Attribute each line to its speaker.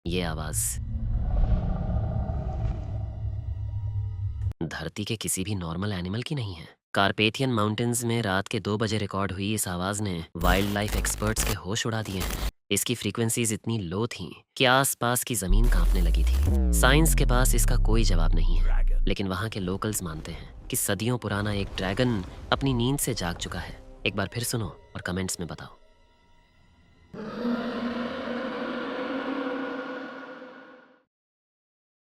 Speaker 1: ये आवाज धरती के किसी भी नॉर्मल एनिमल की नहीं है। कारपेथियन माउंटेन्स में रात के 2 बजे रिकॉर्ड हुई इस आवाज ने वाइल्ड लाइफ एक्सपर्ट्स के होश उड़ा दिए हैं। इसकी फ्रीक्वेंसीज इतनी लो थीं कि आसपास की जमीन कांपने लगी थी। साइंस के पास इसका कोई जवाब नहीं है, लेकिन वहाँ के लोकल्स मानते हैं कि सदियों पुराना एक ड्रैगन अपनी नींद से जाग चुका है। एक बार फिर सुनो और कमेंट्स में बताओ।